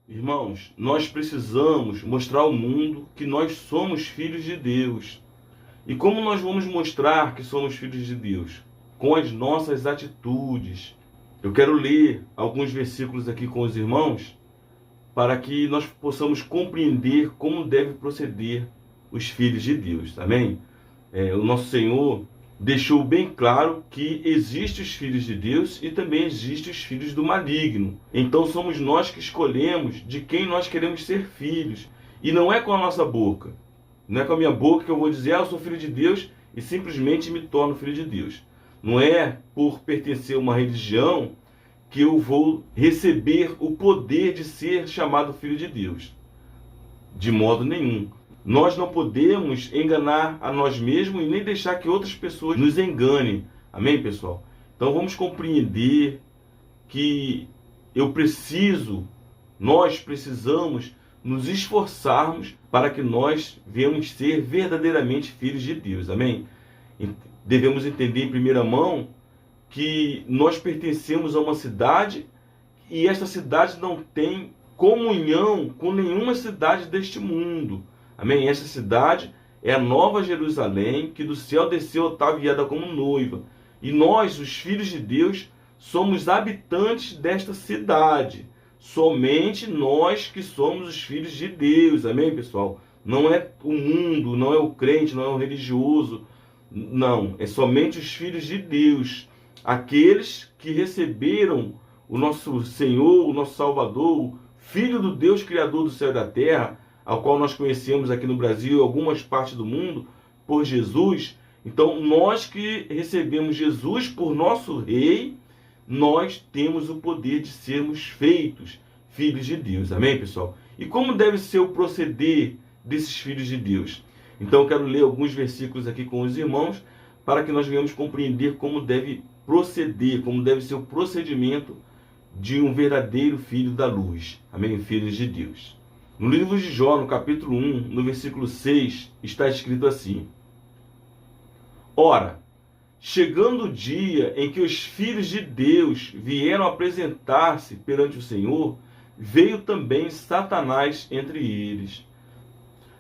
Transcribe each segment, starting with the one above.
Irmãos, nós precisamos mostrar ao mundo que nós somos filhos de Deus. E como nós vamos mostrar que somos filhos de Deus? Com as nossas atitudes. Eu quero ler alguns versículos aqui com os irmãos para que nós possamos compreender como deve proceder os filhos de Deus. Amém? O nosso Senhor deixou bem claro que existem os filhos de Deus e também existem os filhos do maligno. Então somos nós que escolhemos de quem nós queremos ser filhos. E não é com a nossa boca. Não é com a minha boca que eu vou dizer, eu sou filho de Deus e simplesmente me torno filho de Deus. Não é por pertencer a uma religião que eu vou receber o poder de ser chamado filho de Deus. De modo nenhum. Nós não podemos enganar a nós mesmos e nem deixar que outras pessoas nos enganem. Amém, pessoal? Então vamos compreender que nós precisamos nos esforçarmos para que nós venhamos ser verdadeiramente filhos de Deus. Amém? Devemos entender em primeira mão que nós pertencemos a uma cidade e esta cidade não tem comunhão com nenhuma cidade deste mundo. Amém? Essa cidade é a Nova Jerusalém, que do céu desceu ataviada como noiva. E nós, os filhos de Deus, somos habitantes desta cidade. Somente nós que somos os filhos de Deus. Amém, pessoal? Não é o mundo, não é o crente, não é o religioso. Não, é somente os filhos de Deus. Aqueles que receberam o nosso Senhor, o nosso Salvador, o Filho do Deus Criador do céu e da terra, ao qual nós conhecemos aqui no Brasil e algumas partes do mundo, por Jesus. Então, nós que recebemos Jesus por nosso Rei, nós temos o poder de sermos feitos filhos de Deus. Amém, pessoal? E como deve ser o proceder desses filhos de Deus? Então, eu quero ler alguns versículos aqui com os irmãos, para que nós venhamos compreender como deve proceder, como deve ser o procedimento de um verdadeiro filho da luz. Amém? Filhos de Deus. No livro de Jó, no capítulo 1, no versículo 6, está escrito assim: Ora, chegando o dia em que os filhos de Deus vieram apresentar-se perante o Senhor, veio também Satanás entre eles.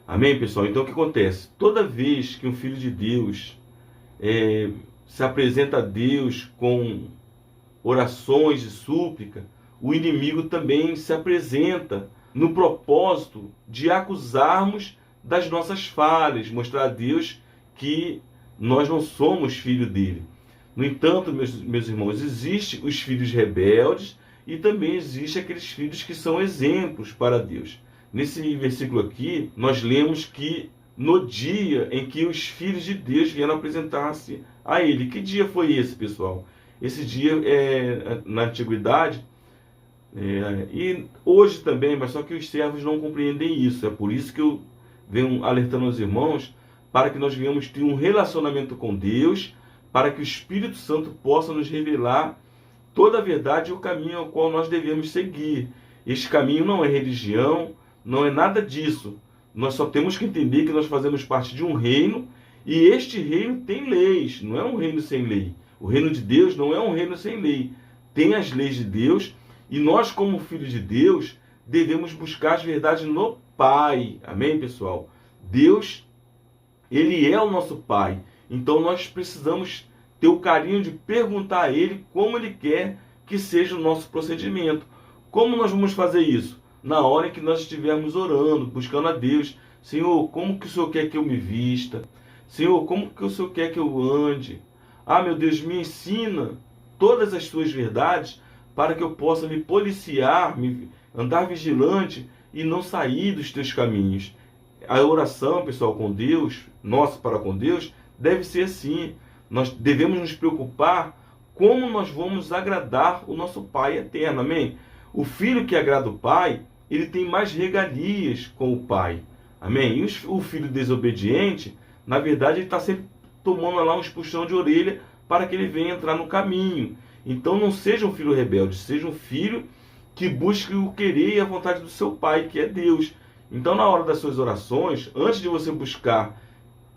Amém, pessoal? Então o que acontece? Toda vez que um filho de Deus se apresenta a Deus com orações de súplica, o inimigo também se apresenta no propósito de acusarmos das nossas falhas, mostrar a Deus que nós não somos filho dele. No entanto, meus irmãos, existem os filhos rebeldes e também existem aqueles filhos que são exemplos para Deus. Nesse versículo aqui, nós lemos que no dia em que os filhos de Deus vieram apresentar-se a ele. Que dia foi esse, pessoal? Esse dia na antiguidade, e hoje também, mas só que os servos não compreendem isso. É por isso que eu venho alertando os irmãos, para que nós venhamos ter um relacionamento com Deus, para que o Espírito Santo possa nos revelar toda a verdade e o caminho ao qual nós devemos seguir. Este caminho não é religião, não é nada disso. Nós só temos que entender que nós fazemos parte de um reino, e este reino tem leis, não é um reino sem lei. O reino de Deus não é um reino sem lei. Tem as leis de Deus, e nós, como filhos de Deus, devemos buscar as verdades no Pai. Amém, pessoal? Deus, Ele é o nosso Pai. Então nós precisamos ter o carinho de perguntar a Ele como Ele quer que seja o nosso procedimento. Como nós vamos fazer isso? Na hora em que nós estivermos orando, buscando a Deus. Senhor, como que o Senhor quer que eu me vista? Senhor, como que o Senhor quer que eu ande? Ah, meu Deus, me ensina todas as tuas verdades para que eu possa me policiar, andar vigilante e não sair dos teus caminhos. A oração, pessoal, com Deus, nossa para com Deus, deve ser assim. Nós devemos nos preocupar como nós vamos agradar o nosso Pai eterno. Amém? O filho que agrada o Pai, ele tem mais regalias com o Pai. Amém? E o filho desobediente, na verdade, ele está sempre tomando lá um puxão de orelha para que ele venha entrar no caminho. Então não seja um filho rebelde, seja um filho que busque o querer e a vontade do seu Pai, que é Deus. Então, na hora das suas orações, antes de você buscar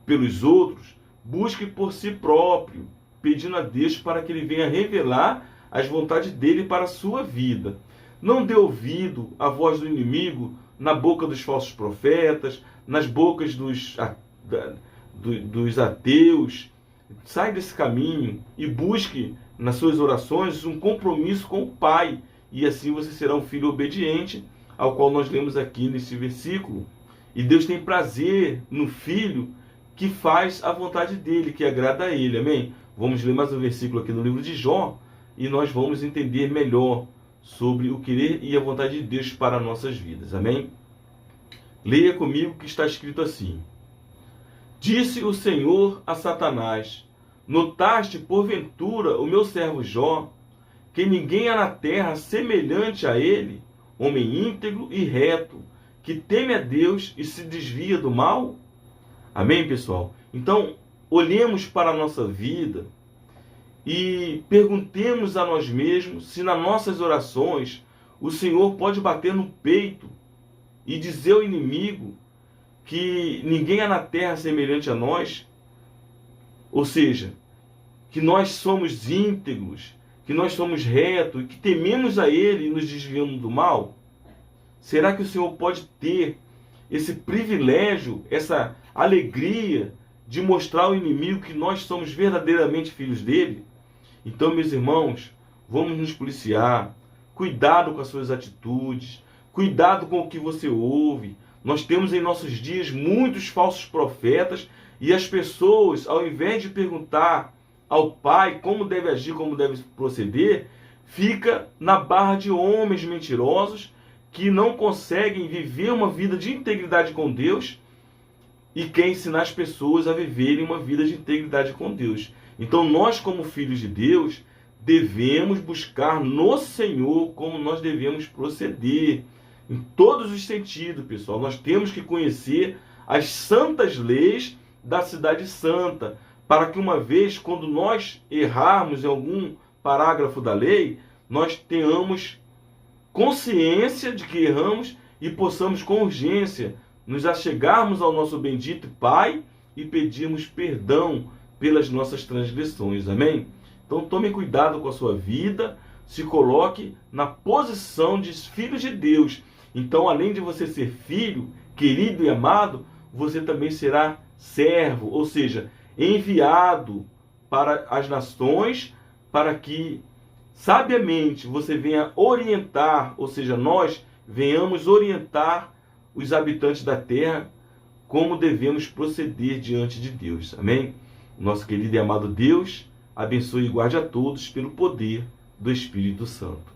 pelos outros, busque por si próprio, pedindo a Deus para que Ele venha revelar as vontades dele para a sua vida. Não dê ouvido à voz do inimigo na boca dos falsos profetas, nas bocas dos ateus. Sai desse caminho e busque nas suas orações um compromisso com o Pai. E assim você será um filho obediente, ao qual nós lemos aqui nesse versículo. E Deus tem prazer no filho que faz a vontade dele, que agrada a ele. Amém? Vamos ler mais um versículo aqui no livro de Jó e nós vamos entender melhor sobre o querer e a vontade de Deus para nossas vidas. Amém? Leia comigo que está escrito assim: Disse o Senhor a Satanás: Notaste porventura o meu servo Jó, que ninguém há na terra semelhante a ele, homem íntegro e reto, que teme a Deus e se desvia do mal? Amém, pessoal? Então, olhemos para a nossa vida e perguntemos a nós mesmos se nas nossas orações o Senhor pode bater no peito e dizer ao inimigo que ninguém há na terra semelhante a nós, ou seja, que nós somos íntegros, que nós somos retos, que tememos a Ele e nos desviamos do mal? Será que o Senhor pode ter esse privilégio, essa alegria de mostrar ao inimigo que nós somos verdadeiramente filhos dele? Então, meus irmãos, vamos nos policiar, cuidado com as suas atitudes, cuidado com o que você ouve. Nós temos em nossos dias muitos falsos profetas e as pessoas, ao invés de perguntar ao Pai como deve agir, como deve proceder, fica na barra de homens mentirosos que não conseguem viver uma vida de integridade com Deus e quer ensinar as pessoas a viverem uma vida de integridade com Deus. Então nós, como filhos de Deus, devemos buscar no Senhor como nós devemos proceder. Em todos os sentidos, pessoal. Nós temos que conhecer as santas leis da cidade santa, para que uma vez, quando nós errarmos em algum parágrafo da lei, nós tenhamos consciência de que erramos e possamos com urgência nos achegarmos ao nosso bendito Pai e pedirmos perdão pelas nossas transgressões. Amém? Então tome cuidado com a sua vida, se coloque na posição de filho de Deus. Então, além de você ser filho, querido e amado, você também será servo, ou seja, enviado para as nações, para que sabiamente você venha orientar, ou seja, nós venhamos orientar os habitantes da terra como devemos proceder diante de Deus. Amém? Nosso querido e amado Deus abençoe e guarde a todos pelo poder do Espírito Santo.